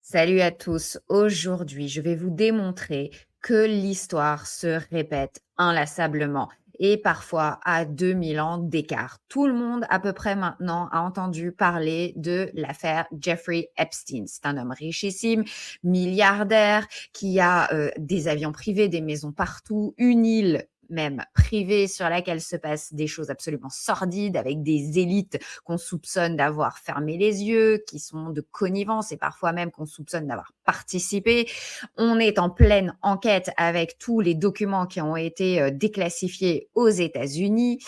Salut à tous. Aujourd'hui, je vais vous démontrer que l'histoire se répète inlassablement et parfois à 2000 ans d'écart. Tout le monde à peu près maintenant a entendu parler de l'affaire Jeffrey Epstein. C'est un homme richissime, milliardaire, qui a des avions privés, des maisons partout, une île même privée sur laquelle se passent des choses absolument sordides avec des élites qu'on soupçonne d'avoir fermé les yeux, qui sont de connivence et parfois même qu'on soupçonne d'avoir participé. On est en pleine enquête avec tous les documents qui ont été déclassifiés aux États-Unis.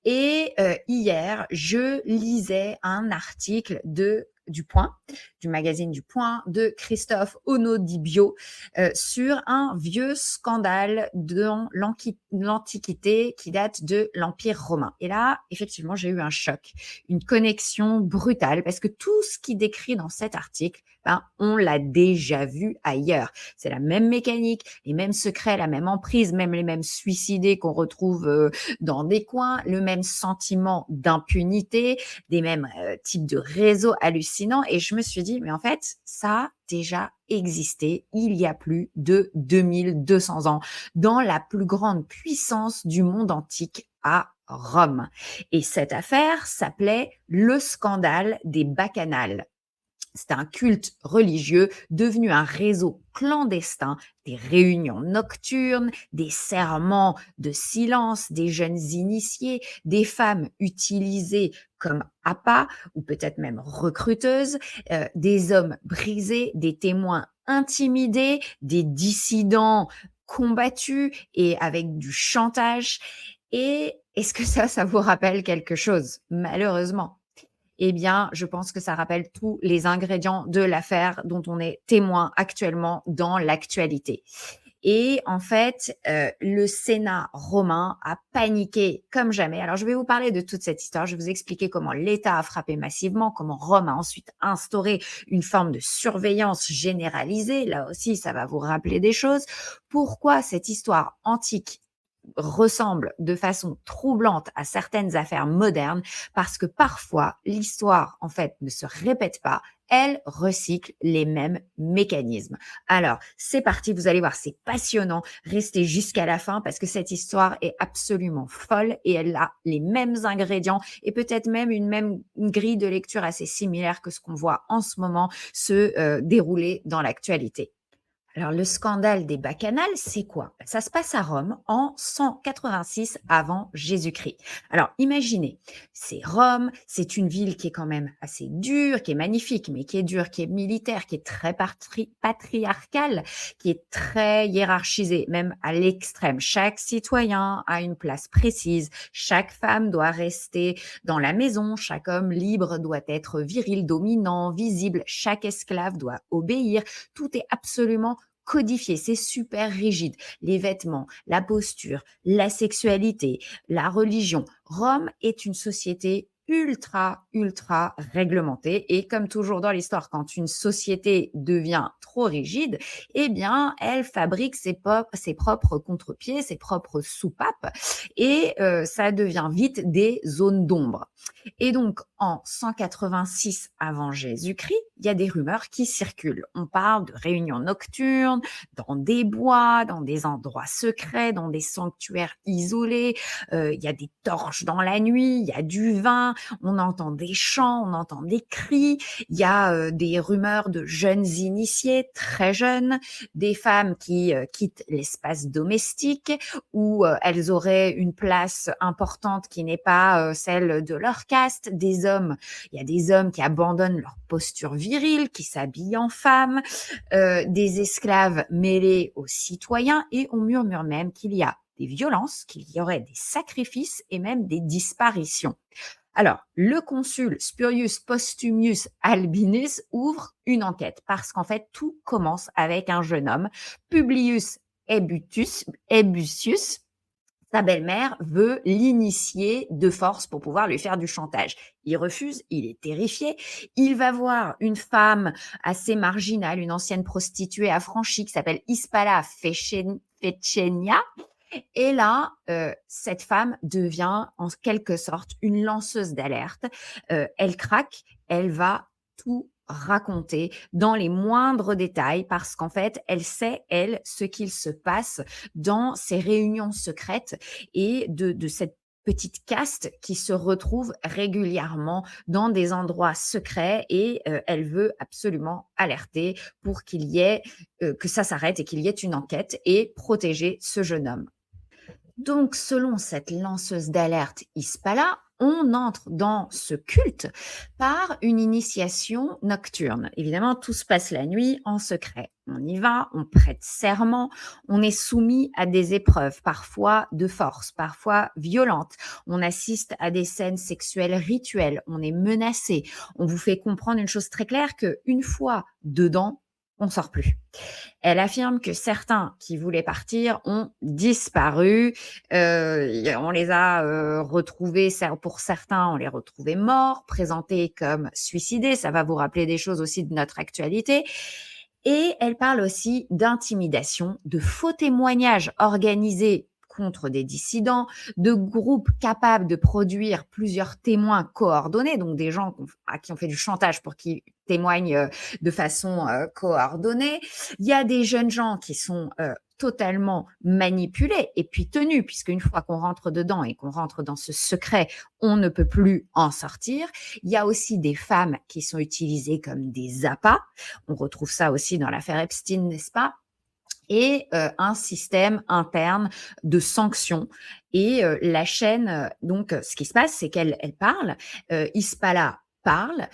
Et hier, je lisais un article du Point, du magazine du Point, de Christophe Onodibio sur un vieux scandale dans l'Antiquité qui date de l'Empire romain. Et là, effectivement, j'ai eu un choc, une connexion brutale parce que tout ce qui décrit dans cet article, ben, on l'a déjà vu ailleurs. C'est la même mécanique, les mêmes secrets, la même emprise, même les mêmes suicidés qu'on retrouve dans des coins, le même sentiment d'impunité, des mêmes types de réseaux hallucinants. Et je me suis dit, mais en fait, ça a déjà existé il y a plus de 2200 ans dans la plus grande puissance du monde antique à Rome. Et cette affaire s'appelait le scandale des bacchanales. C'est un culte religieux devenu un réseau clandestin, des réunions nocturnes, des serments de silence, des jeunes initiés, des femmes utilisées comme appâts ou peut-être même recruteuses, des hommes brisés, des témoins intimidés, des dissidents combattus et avec du chantage. Et est-ce que ça vous rappelle quelque chose? Malheureusement. Eh bien, je pense que ça rappelle tous les ingrédients de l'affaire dont on est témoin actuellement dans l'actualité. Et en fait, le Sénat romain a paniqué comme jamais. Alors, je vais vous parler de toute cette histoire. Je vais vous expliquer comment l'État a frappé massivement, comment Rome a ensuite instauré une forme de surveillance généralisée. Là aussi, ça va vous rappeler des choses. Pourquoi cette histoire antique ressemble de façon troublante à certaines affaires modernes parce que parfois l'histoire en fait ne se répète pas, elle recycle les mêmes mécanismes. Alors, c'est parti, vous allez voir, c'est passionnant. Restez jusqu'à la fin parce que cette histoire est absolument folle et elle a les mêmes ingrédients et peut-être même une grille de lecture assez similaire que ce qu'on voit en ce moment se dérouler dans l'actualité. Alors, le scandale des bacchanales, c'est quoi? Ça se passe à Rome en 186 avant Jésus-Christ. Alors, imaginez, c'est Rome, c'est une ville qui est quand même assez dure, qui est magnifique, mais qui est dure, qui est militaire, qui est très patriarcale, qui est très hiérarchisée, même à l'extrême. Chaque citoyen a une place précise, chaque femme doit rester dans la maison, chaque homme libre doit être viril, dominant, visible, chaque esclave doit obéir. Tout est absolument codifié, c'est super rigide. Les vêtements, la posture, la sexualité, la religion. Rome est une société ultra réglementée et comme toujours dans l'histoire, quand une société devient trop rigide, eh bien, elle fabrique ses propres contre-pieds, ses propres soupapes et ça devient vite des zones d'ombre. Et donc, en 186 avant Jésus-Christ, il y a des rumeurs qui circulent. On parle de réunions nocturnes, dans des bois, dans des endroits secrets, dans des sanctuaires isolés. Il y a des torches dans la nuit, il y a du vin, on entend des chants, on entend des cris. Il y a des rumeurs de jeunes initiés, très jeunes, des femmes qui quittent l'espace domestique où elles auraient une place importante qui n'est pas celle de leur caste, il y a des hommes qui abandonnent leur posture virile, qui s'habillent en femmes, des esclaves mêlés aux citoyens et on murmure même qu'il y a des violences, qu'il y aurait des sacrifices et même des disparitions. Alors, le consul Spurius Postumius Albinus ouvre une enquête parce qu'en fait, tout commence avec un jeune homme, Publius Ebusius. Sa belle-mère veut l'initier de force pour pouvoir lui faire du chantage. Il refuse, il est terrifié. Il va voir une femme assez marginale, une ancienne prostituée affranchie qui s'appelle Hispala Fecenia. Et là, cette femme devient en quelque sorte une lanceuse d'alerte. Elle craque, elle va tout raconter dans les moindres détails parce qu'en fait, elle sait, elle, ce qu'il se passe dans ces réunions secrètes et de cette petite caste qui se retrouve régulièrement dans des endroits secrets et elle veut absolument alerter pour qu'il y ait que ça s'arrête et qu'il y ait une enquête et protéger ce jeune homme. Donc, selon cette lanceuse d'alerte Ispala, on entre dans ce culte par une initiation nocturne. Évidemment, tout se passe la nuit en secret. On y va, on prête serment, on est soumis à des épreuves, parfois de force, parfois violentes. On assiste à des scènes sexuelles rituelles, on est menacé. On vous fait comprendre une chose très claire que une fois dedans, on sort plus. Elle affirme que certains qui voulaient partir ont disparu. On les a retrouvés, pour certains, on les retrouvait morts, présentés comme suicidés. Ça va vous rappeler des choses aussi de notre actualité. Et elle parle aussi d'intimidation, de faux témoignages organisés contre des dissidents, de groupes capables de produire plusieurs témoins coordonnés, donc des gens à qui on fait du chantage pour qu'ils témoignent de façon coordonnée. Il y a des jeunes gens qui sont totalement manipulés et puis tenus, puisque une fois qu'on rentre dedans et qu'on rentre dans ce secret, on ne peut plus en sortir. Il y a aussi des femmes qui sont utilisées comme des appâts. On retrouve ça aussi dans l'affaire Epstein, n'est-ce pas? Et un système interne de sanctions. Et la chaîne, ce qui se passe, c'est qu'elle parle, Ispala parle,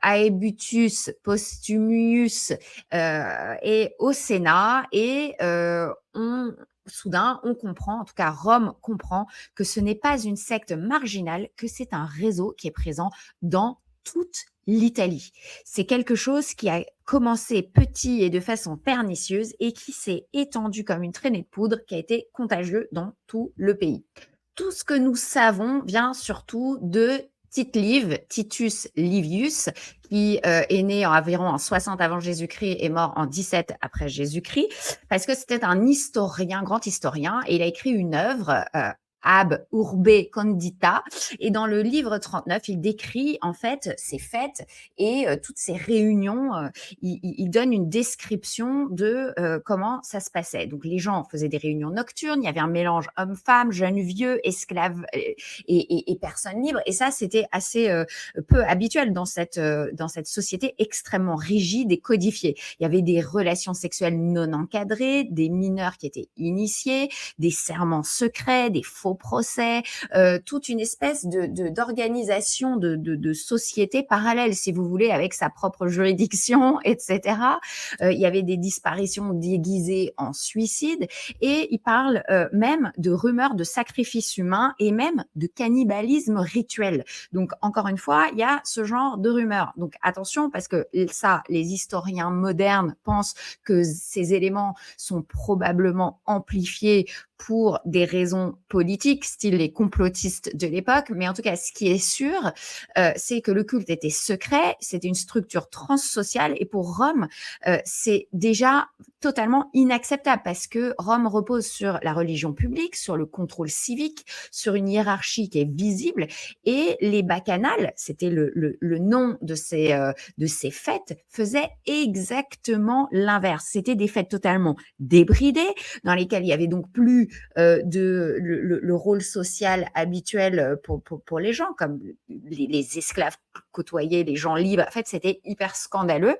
Aebutus Postumius est au Sénat et soudain, on comprend, en tout cas Rome comprend, que ce n'est pas une secte marginale, que c'est un réseau qui est présent dans toute l'Italie. C'est quelque chose qui a commencé petit et de façon pernicieuse et qui s'est étendu comme une traînée de poudre qui a été contagieux dans tout le pays. Tout ce que nous savons vient surtout de Titus Livius, qui est né environ en 60 avant Jésus-Christ et mort en 17 après Jésus-Christ, parce que c'était un historien, grand historien, et il a écrit une œuvre, Ab Urbe Condita. Et dans le livre 39, il décrit en fait ces fêtes et toutes ces réunions. Il donne une description de comment ça se passait. Donc les gens faisaient des réunions nocturnes, il y avait un mélange hommes-femmes, jeunes, vieux, esclaves et personnes libres. Et ça, c'était assez peu habituel dans cette société extrêmement rigide et codifiée. Il y avait des relations sexuelles non encadrées, des mineurs qui étaient initiés, des serments secrets, des faux procès, toute une espèce d'organisation de société parallèle, si vous voulez, avec sa propre juridiction, etc. Il y avait des disparitions déguisées en suicide et il parle même de rumeurs de sacrifices humains et même de cannibalisme rituel. Donc, encore une fois, il y a ce genre de rumeurs. Donc, attention, parce que ça, les historiens modernes pensent que ces éléments sont probablement amplifiés pour des raisons politiques, style les complotistes de l'époque. Mais en tout cas, ce qui est sûr, c'est que le culte était secret, c'était une structure transsociale. Et pour Rome, c'est déjà totalement inacceptable parce que Rome repose sur la religion publique, sur le contrôle civique, sur une hiérarchie qui est visible. Et les bacchanales, c'était le nom de ces fêtes, faisaient exactement l'inverse. C'était des fêtes totalement débridées, dans lesquelles il y avait donc plus le rôle social habituel pour les gens, comme les esclaves côtoyaient les gens libres. En fait, c'était hyper scandaleux.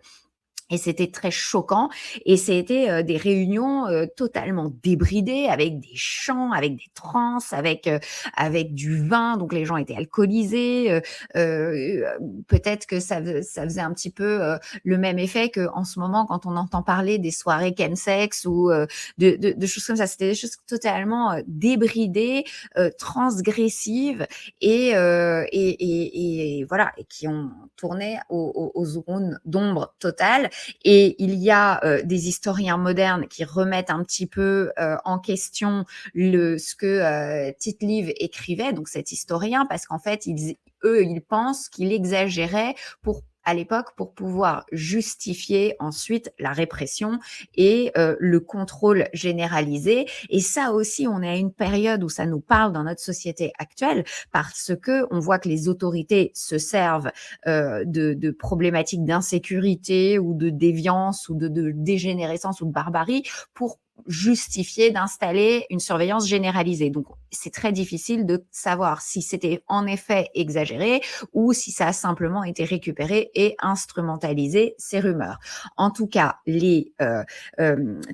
Et c'était très choquant et c'était des réunions totalement débridées avec des chants, avec des transes, avec du vin, donc les gens étaient alcoolisés. Peut-être que ça faisait un petit peu le même effet qu'en ce moment quand on entend parler des soirées chemsex ou de choses comme ça. C'était des choses totalement débridées, transgressives et voilà, et qui ont tourné aux zones d'ombre totale. Et il y a des historiens modernes qui remettent un petit peu en question ce que Tite-Live écrivait, donc cet historien, parce qu'en fait, ils pensent qu'il exagérait pour à l'époque pour pouvoir justifier ensuite la répression et le contrôle généralisé. Et ça aussi, on est à une période où ça nous parle dans notre société actuelle parce que on voit que les autorités se servent de problématiques d'insécurité ou de déviance ou de dégénérescence ou de barbarie pour justifier d'installer une surveillance généralisée. Donc, c'est très difficile de savoir si c'était en effet exagéré ou si ça a simplement été récupéré et instrumentalisé, ces rumeurs. En tout cas,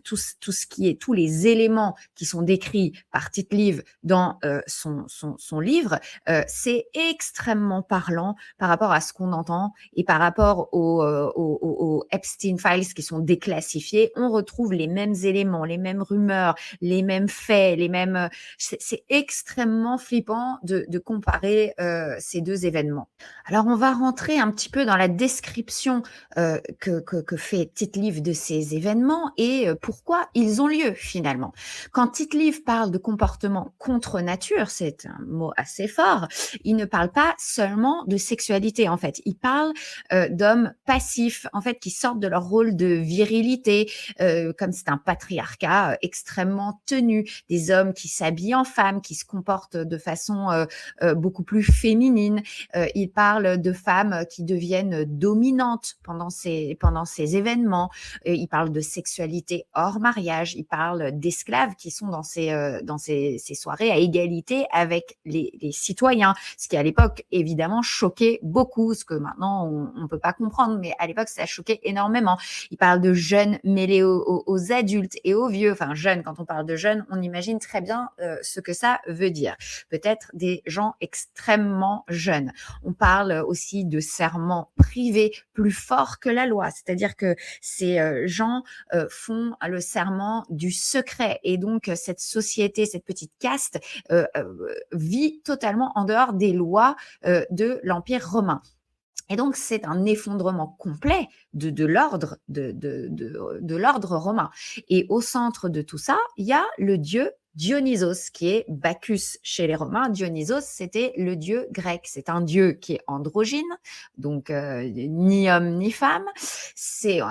tout ce qui est, tous les éléments qui sont décrits par Tite-Live dans son livre, c'est extrêmement parlant par rapport à ce qu'on entend et par rapport aux Epstein Files qui sont déclassifiés. On retrouve les mêmes éléments, les mêmes rumeurs, les mêmes faits, les mêmes. C'est extrêmement flippant de comparer ces deux événements. Alors, on va rentrer un petit peu dans la description que fait Tite-Live de ces événements et pourquoi ils ont lieu finalement. Quand Tite-Live parle de comportement contre nature, c'est un mot assez fort, il ne parle pas seulement de sexualité en fait. Il parle d'hommes passifs en fait qui sortent de leur rôle de virilité, comme c'est un patriarcat extrêmement tenu, des hommes qui s'habillent en femmes, qui se comportent de façon beaucoup plus féminine. Il parle de femmes qui deviennent dominantes pendant ces événements. Il parle de sexualité hors mariage. Il parle d'esclaves qui sont dans ces soirées à égalité avec les citoyens, ce qui à l'époque évidemment choquait beaucoup, ce que maintenant on peut pas comprendre, mais à l'époque ça choquait énormément. Il parle de jeunes mêlés aux adultes et aux vieux. Enfin, jeunes, quand on parle de jeunes, on imagine très bien ce que ça veut dire. Peut-être des gens extrêmement jeunes. On parle aussi de serments privés plus forts que la loi, c'est-à-dire que ces gens font le serment du secret et donc cette société, cette petite caste vit totalement en dehors des lois de l'Empire romain. Et donc, c'est un effondrement complet de l'ordre de l'ordre romain. Et au centre de tout ça, il y a le dieu Dionysos, qui est Bacchus chez les Romains. Dionysos, c'était le dieu grec. C'est un dieu qui est androgyne, donc ni homme ni femme. Et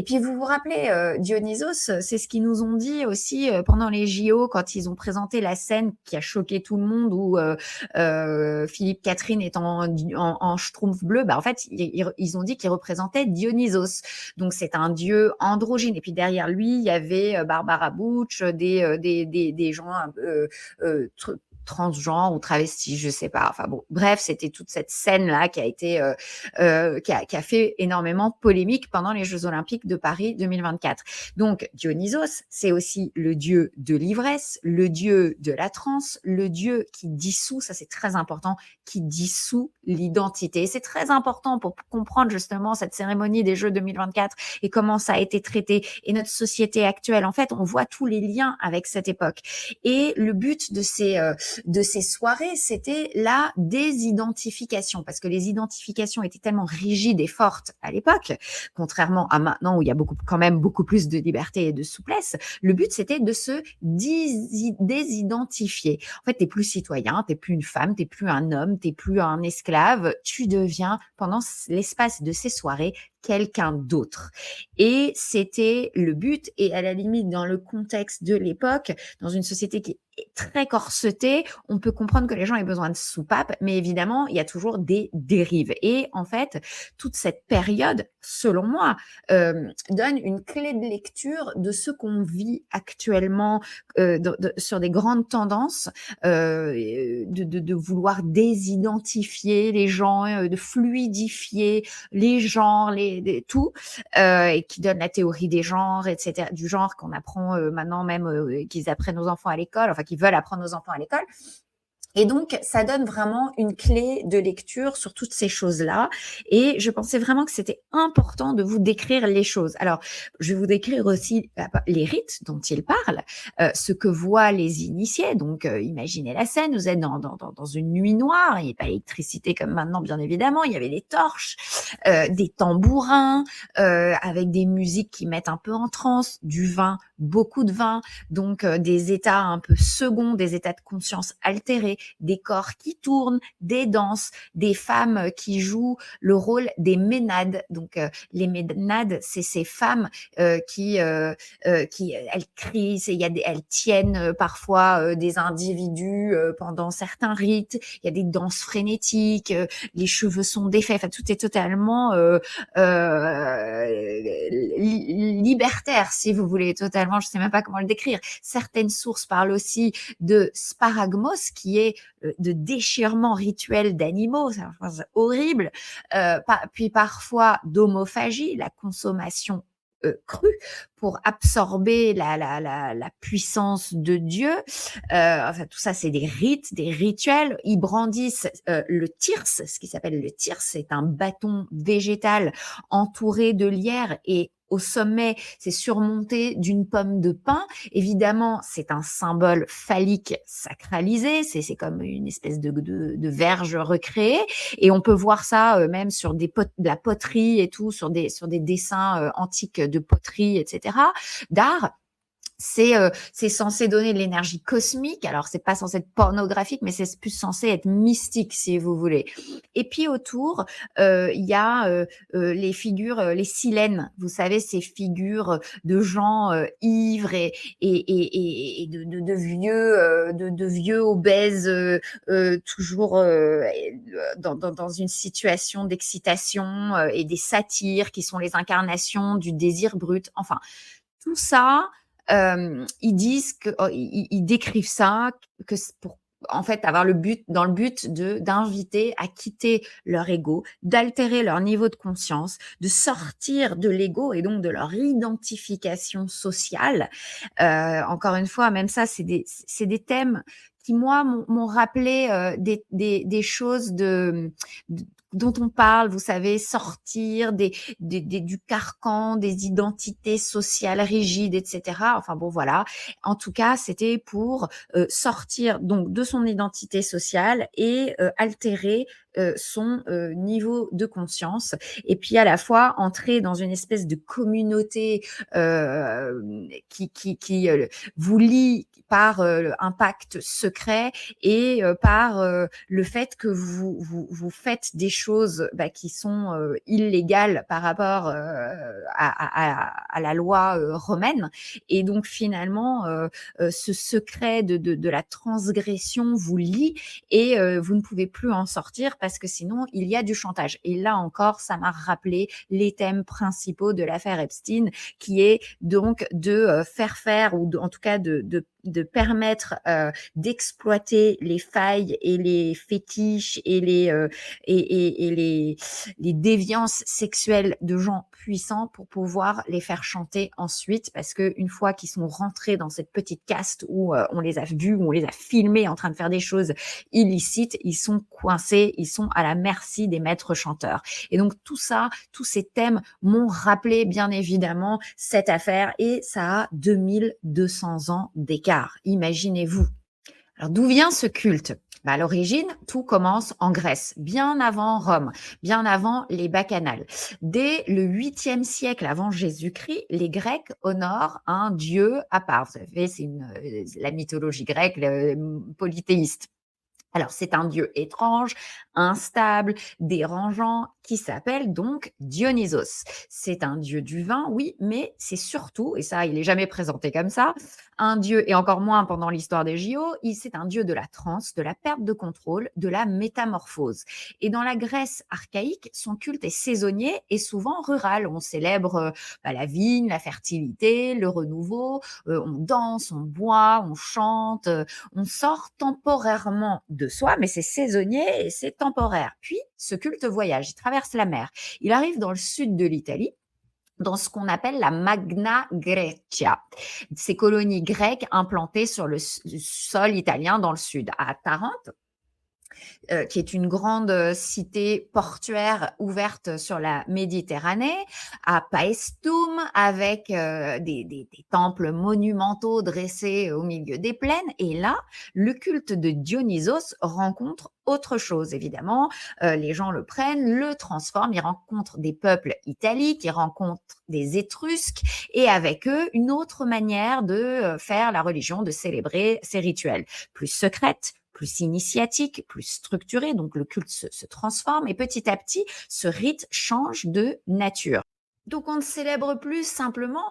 puis vous vous rappelez, Dionysos, c'est ce qu'ils nous ont dit aussi pendant les JO quand ils ont présenté la scène qui a choqué tout le monde où Philippe Catherine est en schtroumpf bleu. Bah en fait, ils ont dit qu'il représentait Dionysos. Donc c'est un dieu androgyne. Et puis derrière lui, il y avait Barbara Butch, des gens un peu transgenres ou travestis, je sais pas. Enfin bon, bref, c'était toute cette scène là qui a été qui a fait énormément polémique pendant les Jeux Olympiques de Paris 2024. Donc Dionysos, c'est aussi le dieu de l'ivresse, le dieu de la transe, le dieu qui dissout, ça c'est très important, qui dissout l'identité. C'est très important pour comprendre justement cette cérémonie des Jeux 2024 et comment ça a été traité et notre société actuelle. En fait, on voit tous les liens avec cette époque. Et le but de ces soirées, c'était la désidentification, parce que les identifications étaient tellement rigides et fortes à l'époque, contrairement à maintenant où il y a quand même beaucoup plus de liberté et de souplesse. Le but, c'était de se désidentifier. En fait, t'es plus citoyen, t'es plus une femme, t'es plus un homme, t'es plus un esclave, tu deviens, pendant l'espace de ces soirées, quelqu'un d'autre. Et c'était le but, et à la limite, dans le contexte de l'époque, dans une société qui est très corsetée, on peut comprendre que les gens aient besoin de soupapes, mais évidemment, il y a toujours des dérives. Et en fait, toute cette période, selon moi, donne une clé de lecture de ce qu'on vit actuellement sur des grandes tendances, de vouloir désidentifier les gens, de fluidifier les genres, tout, et qui donne la théorie des genres, etc., du genre qu'on apprend maintenant même, qu'ils apprennent aux enfants à l'école, enfin qu'ils veulent apprendre aux enfants à l'école. Et donc, ça donne vraiment une clé de lecture sur toutes ces choses-là. Et je pensais vraiment que c'était important de vous décrire les choses. Alors, je vais vous décrire aussi les rites dont il parle, ce que voient les initiés. Donc, imaginez la scène, vous êtes dans une nuit noire, il n'y a pas d'électricité comme maintenant, bien évidemment, il y avait des torches, des tambourins, avec des musiques qui mettent un peu en transe, du vin, beaucoup de vin, donc des états un peu seconds, des états de conscience altérés, des corps qui tournent, des danses, des femmes qui jouent le rôle des ménades. Donc, les ménades, c'est ces femmes qui elles crient, elles tiennent parfois des individus pendant certains rites. Il y a des danses frénétiques, les cheveux sont défaits. Enfin, tout est totalement libertaire, si vous voulez, totalement. Je sais même pas comment le décrire. Certaines sources parlent aussi de sparagmos, qui est de déchirement rituel d'animaux. C'est horrible. Puis parfois d'homophagie, la consommation crue pour absorber la puissance de Dieu. Enfin, tout ça, c'est des rites, des rituels. Ils brandissent le thyrse. Ce qui s'appelle le thyrse, c'est un bâton végétal entouré de lierre et au sommet, c'est surmonté d'une pomme de pin. Évidemment, c'est un symbole phallique sacralisé. C'est comme une espèce de verge recréée. Et on peut voir ça même sur de la poterie et tout, sur des dessins antiques de poterie, etc., d'art. C'est censé donner de l'énergie cosmique. Alors, c'est pas censé être pornographique, mais c'est plus censé être mystique, si vous voulez. Et puis autour, il y a les figures, les silènes. Vous savez, ces figures de gens ivres et de vieux obèses, toujours dans une situation d'excitation, et des satyres qui sont les incarnations du désir brut. Enfin, tout ça, ils disent que ils décrivent ça que pour en fait avoir dans le but d'inviter à quitter leur ego, d'altérer leur niveau de conscience, de sortir de l'ego et donc de leur identification sociale. Encore une fois, même ça, c'est des thèmes qui moi m'ont rappelé des choses dont on parle, vous savez, sortir du carcan, des identités sociales rigides, etc. Enfin bon, voilà. En tout cas, c'était pour sortir donc de son identité sociale et altérer son niveau de conscience, et puis à la fois entrer dans une espèce de communauté qui vous lie par un pacte secret et par le fait que vous faites des choses qui sont illégales par rapport à la loi romaine, et donc finalement ce secret de la transgression vous lie et vous ne pouvez plus en sortir parce que sinon il y a du chantage. Et là encore, ça m'a rappelé les thèmes principaux de l'affaire Epstein, qui est donc de faire ou en tout cas de permettre d'exploiter les failles et les fétiches et les déviances sexuelles de gens puissants pour pouvoir les faire chanter ensuite, parce que une fois qu'ils sont rentrés dans cette petite caste où on les a vus, où on les a filmés en train de faire des choses illicites, ils sont coincés, ils sont à la merci des maîtres chanteurs. Et donc tout ça, tous ces thèmes m'ont rappelé bien évidemment cette affaire, et ça a 2200 ans d'écart. Imaginez-vous. Alors d'où vient ce culte? À l'origine, tout commence en Grèce, bien avant Rome, bien avant les bacchanales. Dès le 8e siècle avant Jésus-Christ, les Grecs honorent un dieu à part. Vous savez, c'est la mythologie grecque polythéiste. Alors, c'est un dieu étrange, instable, dérangeant, qui s'appelle donc Dionysos. C'est un dieu du vin, oui, mais c'est surtout, et ça, il n'est jamais présenté comme ça, un dieu, et encore moins pendant l'histoire des JO, c'est un dieu de la transe, de la perte de contrôle, de la métamorphose. Et dans la Grèce archaïque, son culte est saisonnier et souvent rural. On célèbre la vigne, la fertilité, le renouveau, on danse, on boit, on chante, on sort temporairement de soi, mais c'est saisonnier et c'est temporaire. Puis, ce culte voyage, il traverse la mer. Il arrive dans le sud de l'Italie, dans ce qu'on appelle la Magna Grecia, ces colonies grecques implantées sur le sol italien dans le sud, à Tarente, qui est une grande cité portuaire ouverte sur la Méditerranée, à Paestum, avec des temples monumentaux dressés au milieu des plaines. Et là, le culte de Dionysos rencontre autre chose, évidemment. Les gens le prennent, le transforment, ils rencontrent des peuples italiques, ils rencontrent des Étrusques, et avec eux, une autre manière de faire la religion, de célébrer ces rituels, plus secrète, plus initiatique, plus structuré, donc le culte se transforme et petit à petit, ce rite change de nature. Donc on ne célèbre plus simplement,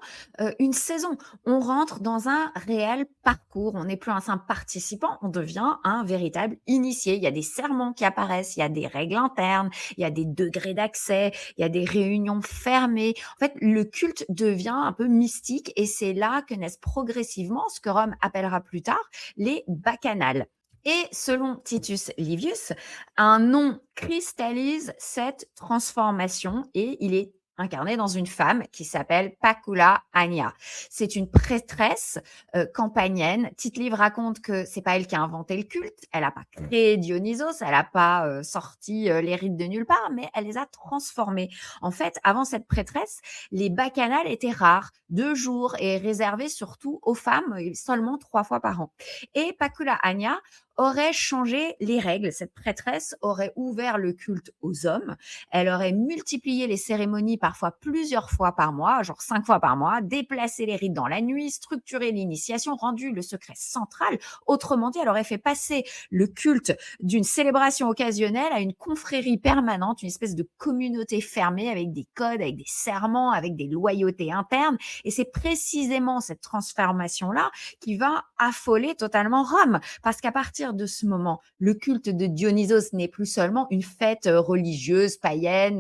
une saison. On rentre dans un réel parcours. On n'est plus un simple participant, on devient un véritable initié. Il y a des serments qui apparaissent, il y a des règles internes, il y a des degrés d'accès, il y a des réunions fermées. En fait, le culte devient un peu mystique et c'est là que naissent progressivement ce que Rome appellera plus tard les bacchanales. Et selon Titus Livius, un nom cristallise cette transformation et il est incarné dans une femme qui s'appelle Pacula Ania. C'est une prêtresse campanienne. Tite-Live raconte que c'est pas elle qui a inventé le culte, elle n'a pas créé Dionysos, elle n'a pas sorti les rites de nulle part, mais elle les a transformés. En fait, avant cette prêtresse, les bacchanales étaient rares, 2 jours et réservés surtout aux femmes, et seulement 3 fois par an. Et Pacula Ania aurait changé les règles. Cette prêtresse aurait ouvert le culte aux hommes. Elle aurait multiplié les cérémonies parfois plusieurs fois par mois, genre 5 fois par mois, déplacé les rites dans la nuit, structuré l'initiation, rendu le secret central. Autrement dit, elle aurait fait passer le culte d'une célébration occasionnelle à une confrérie permanente, une espèce de communauté fermée avec des codes, avec des serments, avec des loyautés internes. Et c'est précisément cette transformation-là qui va affoler totalement Rome. Parce qu'à partir de ce moment, le culte de Dionysos n'est plus seulement une fête religieuse, païenne,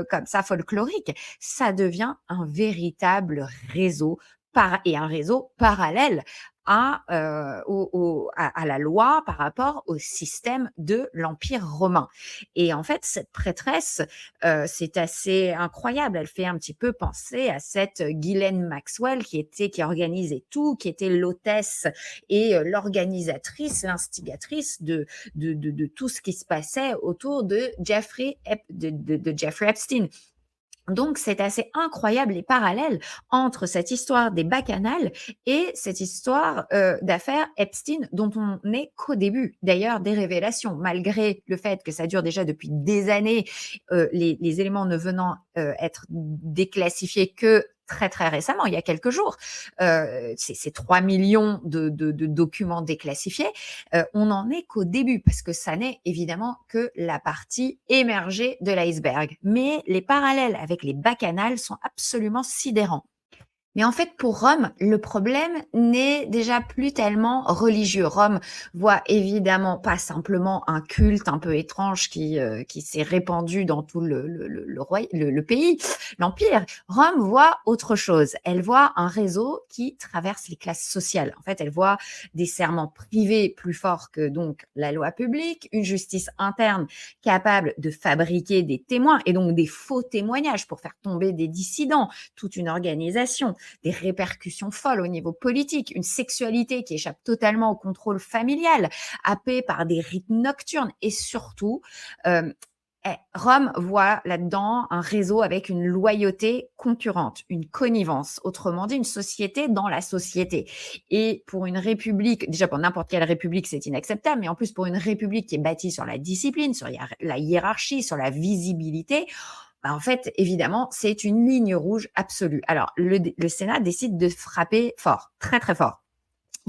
comme ça, folklorique. Ça devient un véritable réseau et un réseau parallèle à la loi par rapport au système de l'Empire romain. Et en fait, cette prêtresse, c'est assez incroyable. Elle fait un petit peu penser à cette Ghislaine Maxwell qui organisait tout, qui était l'hôtesse et l'organisatrice, l'instigatrice de tout ce qui se passait autour de Jeffrey Epstein. Donc, c'est assez incroyable les parallèles entre cette histoire des bacchanales et cette histoire d'affaires Epstein dont on n'est qu'au début. D'ailleurs, des révélations, malgré le fait que ça dure déjà depuis des années, les éléments ne venant être déclassifiés que très très récemment, il y a quelques jours, c'est 3 millions de documents déclassifiés, on n'en est qu'au début parce que ça n'est évidemment que la partie émergée de l'iceberg. Mais les parallèles avec les bacchanales sont absolument sidérants. Mais en fait, pour Rome, le problème n'est déjà plus tellement religieux. Rome voit évidemment pas simplement un culte un peu étrange qui s'est répandu dans tout le pays, l'Empire. Rome voit autre chose. Elle voit un réseau qui traverse les classes sociales. En fait, elle voit des serments privés plus forts que donc la loi publique, une justice interne capable de fabriquer des témoins et donc des faux témoignages pour faire tomber des dissidents, toute une organisation, des répercussions folles au niveau politique, une sexualité qui échappe totalement au contrôle familial, happée par des rites nocturnes et surtout, Rome voit là-dedans un réseau avec une loyauté concurrente, une connivence, autrement dit une société dans la société. Et pour une république, déjà pour n'importe quelle république, c'est inacceptable, mais en plus pour une république qui est bâtie sur la discipline, sur la hiérarchie, sur la visibilité, bah, en fait, évidemment, c'est une ligne rouge absolue. Alors, le Sénat décide de frapper fort, très très fort.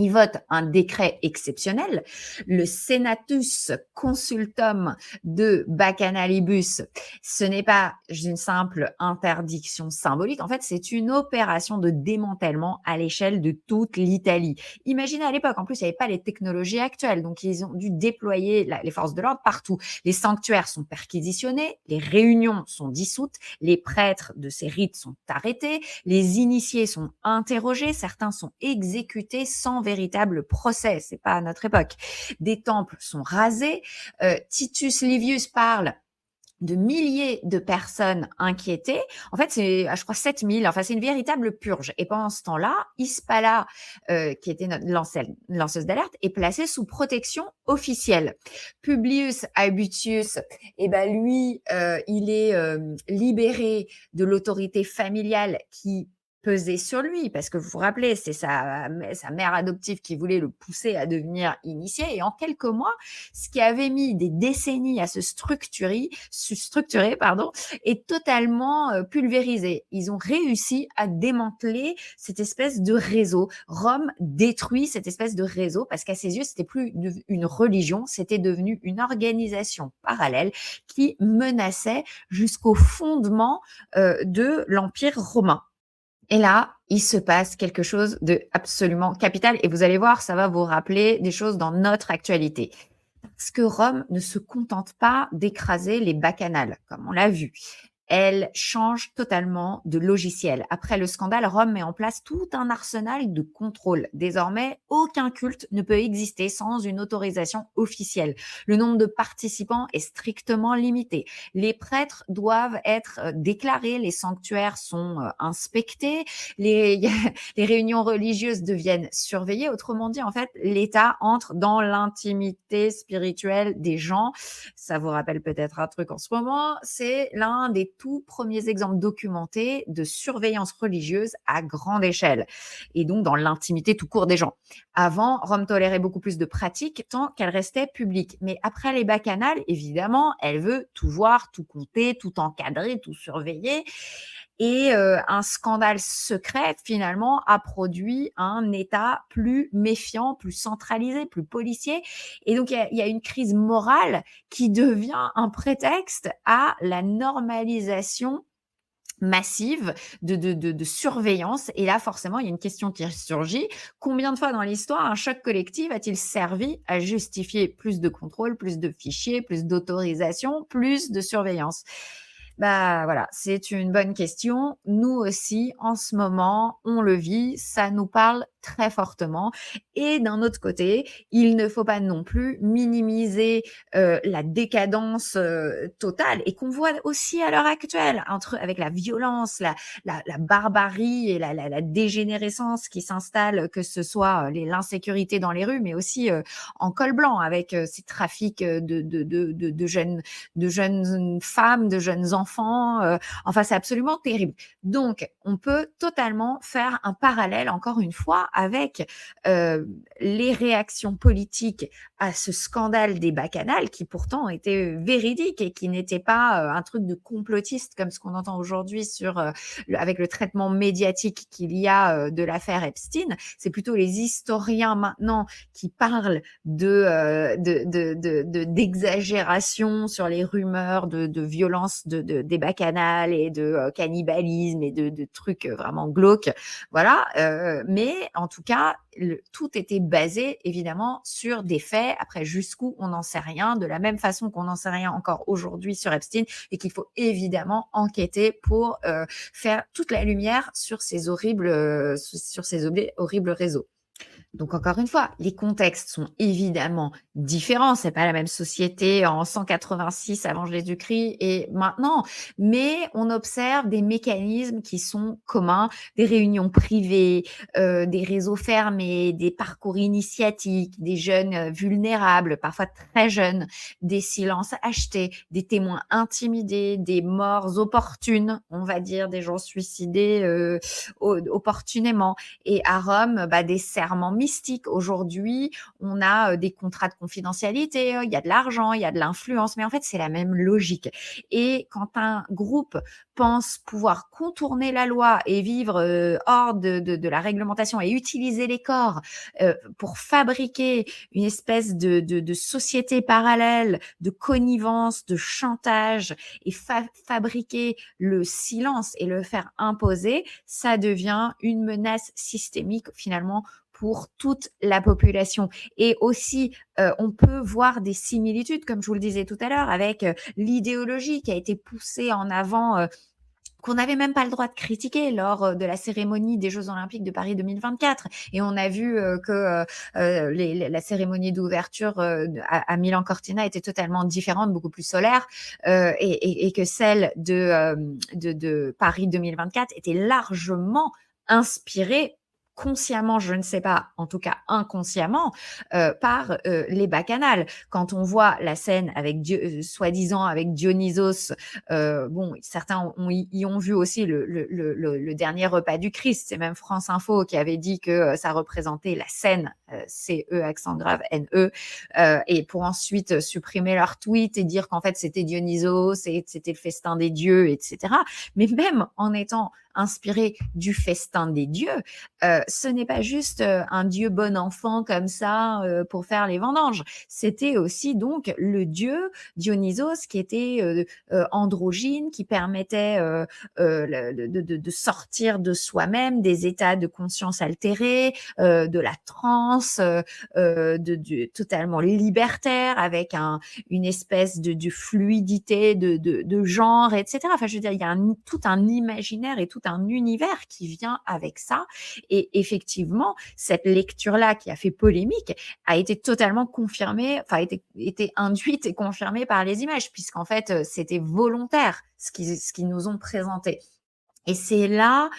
Il vote un décret exceptionnel, le Senatus Consultum de Bacchanalibus. Ce n'est pas une simple interdiction symbolique, en fait, c'est une opération de démantèlement à l'échelle de toute l'Italie. Imaginez à l'époque, en plus, il n'y avait pas les technologies actuelles, donc ils ont dû déployer les forces de l'ordre partout. Les sanctuaires sont perquisitionnés, les réunions sont dissoutes, les prêtres de ces rites sont arrêtés, les initiés sont interrogés, certains sont exécutés sans véritable procès, c'est pas à notre époque. Des temples sont rasés. Titus Livius parle de milliers de personnes inquiétées. En fait, c'est, je crois, 7000. Enfin, c'est une véritable purge. Et pendant ce temps-là, Hispala, qui était notre lanceuse d'alerte, est placée sous protection officielle. Publius Albutius, lui, il est libéré de l'autorité familiale qui pesé sur lui parce que vous vous rappelez, c'est sa mère adoptive qui voulait le pousser à devenir initié et en quelques mois, ce qui avait mis des décennies à se structurer pardon, est totalement, pulvérisé. Ils ont réussi à démanteler cette espèce de réseau. Rome détruit cette espèce de réseau parce qu'à ses yeux, c'était plus une religion, c'était devenu une organisation parallèle qui menaçait jusqu'au fondement, de l'Empire romain. Et là, il se passe quelque chose de absolument capital et vous allez voir, ça va vous rappeler des choses dans notre actualité. Parce que Rome ne se contente pas d'écraser les bacchanales, comme on l'a vu. Elle change totalement de logiciel. Après le scandale, Rome met en place tout un arsenal de contrôle. Désormais, aucun culte ne peut exister sans une autorisation officielle. Le nombre de participants est strictement limité. Les prêtres doivent être déclarés, les sanctuaires sont inspectés, les, les réunions religieuses deviennent surveillées. Autrement dit, en fait, l'État entre dans l'intimité spirituelle des gens. Ça vous rappelle peut-être un truc en ce moment, c'est l'un des tout premiers exemples documentés de surveillance religieuse à grande échelle et donc dans l'intimité tout court des gens. Avant, Rome tolérait beaucoup plus de pratiques tant qu'elle restait publique. Mais après les bacchanales, évidemment, elle veut tout voir, tout compter, tout encadrer, tout surveiller. Et un scandale secret, finalement, a produit un État plus méfiant, plus centralisé, plus policier. Et donc, il y a une crise morale qui devient un prétexte à la normalisation massive de surveillance. Et là, forcément, il y a une question qui surgit. Combien de fois dans l'histoire un choc collectif a-t-il servi à justifier plus de contrôle, plus de fichiers, plus d'autorisation, plus de surveillance? Bah voilà, c'est une bonne question. Nous aussi, en ce moment, on le vit, ça nous parle très fortement. Et d'un autre côté, il ne faut pas non plus minimiser la décadence totale et qu'on voit aussi à l'heure actuelle, avec la violence, la barbarie et la dégénérescence qui s'installe, que ce soit l'insécurité dans les rues, mais aussi en col blanc avec ces trafics de jeunes femmes, de jeunes enfants. Enfin, c'est absolument terrible. Donc, on peut totalement faire un parallèle, encore une fois, avec les réactions politiques à ce scandale des bacchanales qui pourtant était véridique et qui n'était pas un truc de complotiste comme ce qu'on entend aujourd'hui avec le traitement médiatique qu'il y a de l'affaire Epstein. C'est plutôt les historiens maintenant qui parlent d'exagération sur les rumeurs de violence des bacchanales et de cannibalisme et de trucs vraiment glauques. Voilà. Mais en tout cas, tout était basé évidemment sur des faits. Après, jusqu'où on n'en sait rien, de la même façon qu'on n'en sait rien encore aujourd'hui sur Epstein et qu'il faut évidemment enquêter pour faire toute la lumière sur ces horribles réseaux. Donc encore une fois, les contextes sont évidemment différents. C'est pas la même société en 186 avant Jésus-Christ et maintenant, mais on observe des mécanismes qui sont communs, des réunions privées, des réseaux fermés, des parcours initiatiques, des jeunes vulnérables, parfois très jeunes, des silences achetés, des témoins intimidés, des morts opportunes, on va dire, des gens suicidés opportunément. Et à Rome, des serments mystiques. Aujourd'hui, on a des contrats de confidentialité, il y a de l'argent, il y a de l'influence, mais en fait, c'est la même logique. Et quand un groupe pense pouvoir contourner la loi et vivre hors de la réglementation et utiliser les corps pour fabriquer une espèce de société parallèle, de connivence, de chantage et fabriquer le silence et le faire imposer, ça devient une menace systémique finalement pour toute la population. Et aussi, on peut voir des similitudes, comme je vous le disais tout à l'heure, avec l'idéologie qui a été poussée en avant, qu'on n'avait même pas le droit de critiquer lors de la cérémonie des Jeux olympiques de Paris 2024. Et on a vu que la cérémonie d'ouverture à Milan Cortina était totalement différente, beaucoup plus solaire, et que celle de Paris 2024 était largement inspirée consciemment, je ne sais pas, en tout cas inconsciemment, par les bacchanales. Quand on voit la scène avec soi-disant avec Dionysos, bon, certains y ont vu aussi le dernier repas du Christ. C'est même France Info qui avait dit que ça représentait la scène, C-E accent grave N-E, et pour ensuite supprimer leur tweet et dire qu'en fait c'était Dionysos et c'était le festin des dieux, etc. Mais même en étant inspiré du festin des dieux, ce n'est pas juste un dieu bon enfant comme ça pour faire les vendanges. C'était aussi donc le dieu Dionysos qui était androgyne, qui permettait de sortir de soi-même, des états de conscience altérés, de la transe, totalement libertaire, avec une espèce de fluidité de genre, etc. Enfin, je veux dire, il y a tout un imaginaire et tout un univers qui vient avec ça. Et effectivement, cette lecture-là qui a fait polémique a été totalement confirmée, enfin, été induite et confirmée par les images, puisqu'en fait, c'était volontaire ce qu'ils nous ont présenté. Et c'est là,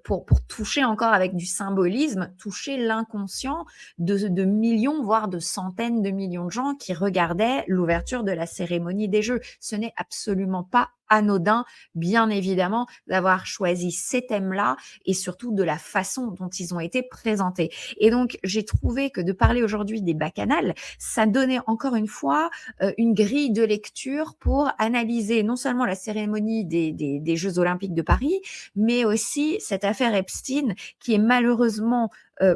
pour toucher encore avec du symbolisme, toucher l'inconscient de millions, voire de centaines de millions de gens qui regardaient l'ouverture de la cérémonie des Jeux. Ce n'est absolument pas anodin, bien évidemment, d'avoir choisi ces thèmes-là et surtout de la façon dont ils ont été présentés. Et donc, j'ai trouvé que de parler aujourd'hui des bacchanales, ça donnait encore une fois une grille de lecture pour analyser non seulement la cérémonie des Jeux Olympiques de Paris, mais aussi cette affaire Epstein qui est malheureusement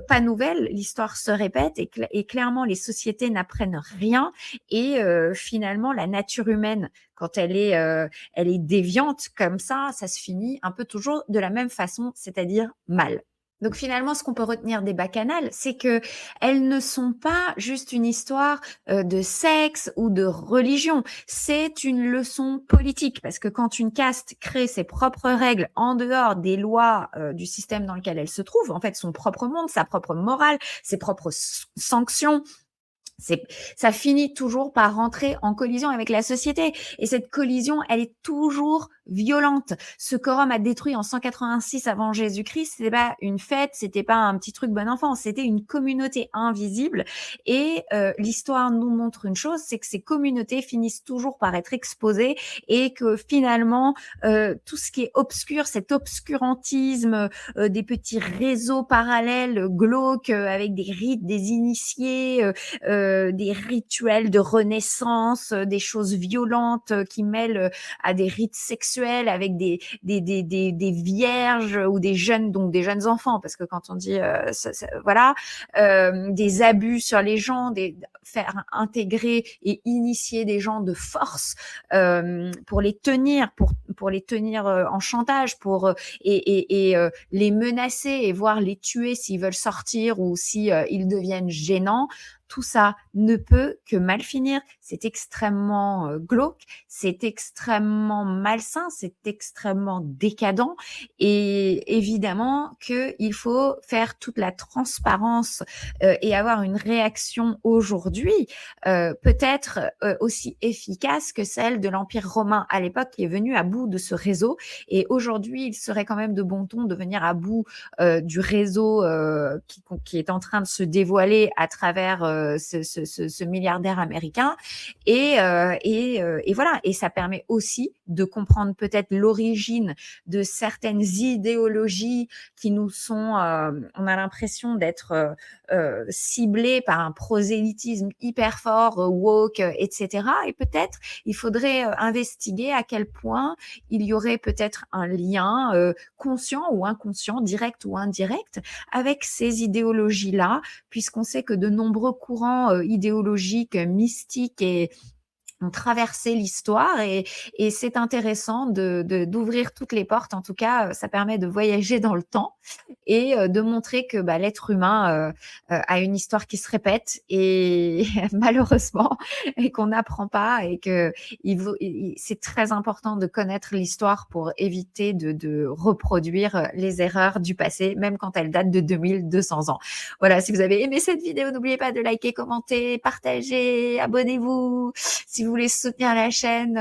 pas nouvelle. L'histoire se répète et clairement les sociétés n'apprennent rien et finalement la nature humaine, quand elle est déviante comme ça se finit un peu toujours de la même façon, c'est-à-dire mal. Donc finalement, ce qu'on peut retenir des bacchanales, c'est que elles ne sont pas juste une histoire de sexe ou de religion. C'est une leçon politique parce que quand une caste crée ses propres règles en dehors des lois du système dans lequel elle se trouve, en fait, son propre monde, sa propre morale, ses propres sanctions, ça finit toujours par rentrer en collision avec la société. Et cette collision, elle est toujours violente. Ce que Rome a détruit en 186 avant Jésus-Christ, c'était pas une fête, c'était pas un petit truc bon enfant, c'était une communauté invisible. Et l'histoire nous montre une chose, c'est que ces communautés finissent toujours par être exposées et que finalement, tout ce qui est obscur, cet obscurantisme, des petits réseaux parallèles glauques avec des rites, des initiés, des rituels de renaissance, des choses violentes qui mêlent à des rites sexuels avec des vierges ou des jeunes, donc des jeunes enfants, parce que quand on dit voilà, des abus sur les gens, faire intégrer et initier des gens de force pour les tenir, pour les tenir en chantage, pour les menacer et voir les tuer s'ils veulent sortir ou si ils deviennent gênants. Tout ça ne peut que mal finir. C'est extrêmement glauque, c'est extrêmement malsain, c'est extrêmement décadent. Et évidemment qu'il faut faire toute la transparence et avoir une réaction aujourd'hui peut-être aussi efficace que celle de l'Empire romain à l'époque qui est venu à bout de ce réseau. Et aujourd'hui, il serait quand même de bon ton de venir à bout du réseau qui est en train de se dévoiler à travers ce milliardaire américain et voilà, et ça permet aussi de comprendre peut-être l'origine de certaines idéologies qui nous sont on a l'impression d'être ciblées par un prosélytisme hyper fort, woke, etc. Et peut-être il faudrait investiguer à quel point il y aurait peut-être un lien conscient ou inconscient, direct ou indirect, avec ces idéologies-là, puisqu'on sait que de nombreux courants idéologiques, mystiques et ont traversé l'histoire et c'est intéressant d'ouvrir toutes les portes. En tout cas, ça permet de voyager dans le temps et de montrer que l'être humain a une histoire qui se répète et malheureusement et qu'on n'apprend pas et que c'est très important de connaître l'histoire pour éviter de reproduire les erreurs du passé, même quand elles datent de 2200 ans. Voilà, si vous avez aimé cette vidéo, n'oubliez pas de liker, commenter, partager, abonnez-vous. Si vous vous voulez soutenir la chaîne,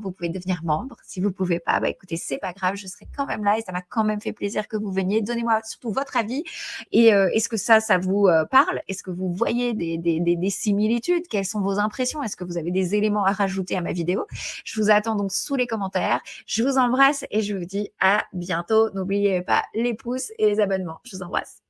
vous pouvez devenir membre. Si vous pouvez pas, écoutez, c'est pas grave, je serai quand même là et ça m'a quand même fait plaisir que vous veniez. Donnez-moi surtout votre avis et est-ce que ça vous, parle? Est-ce que vous voyez des similitudes? Quelles sont vos impressions? Est-ce que vous avez des éléments à rajouter à ma vidéo? Je vous attends donc sous les commentaires. Je vous embrasse et je vous dis à bientôt. N'oubliez pas les pouces et les abonnements. Je vous embrasse.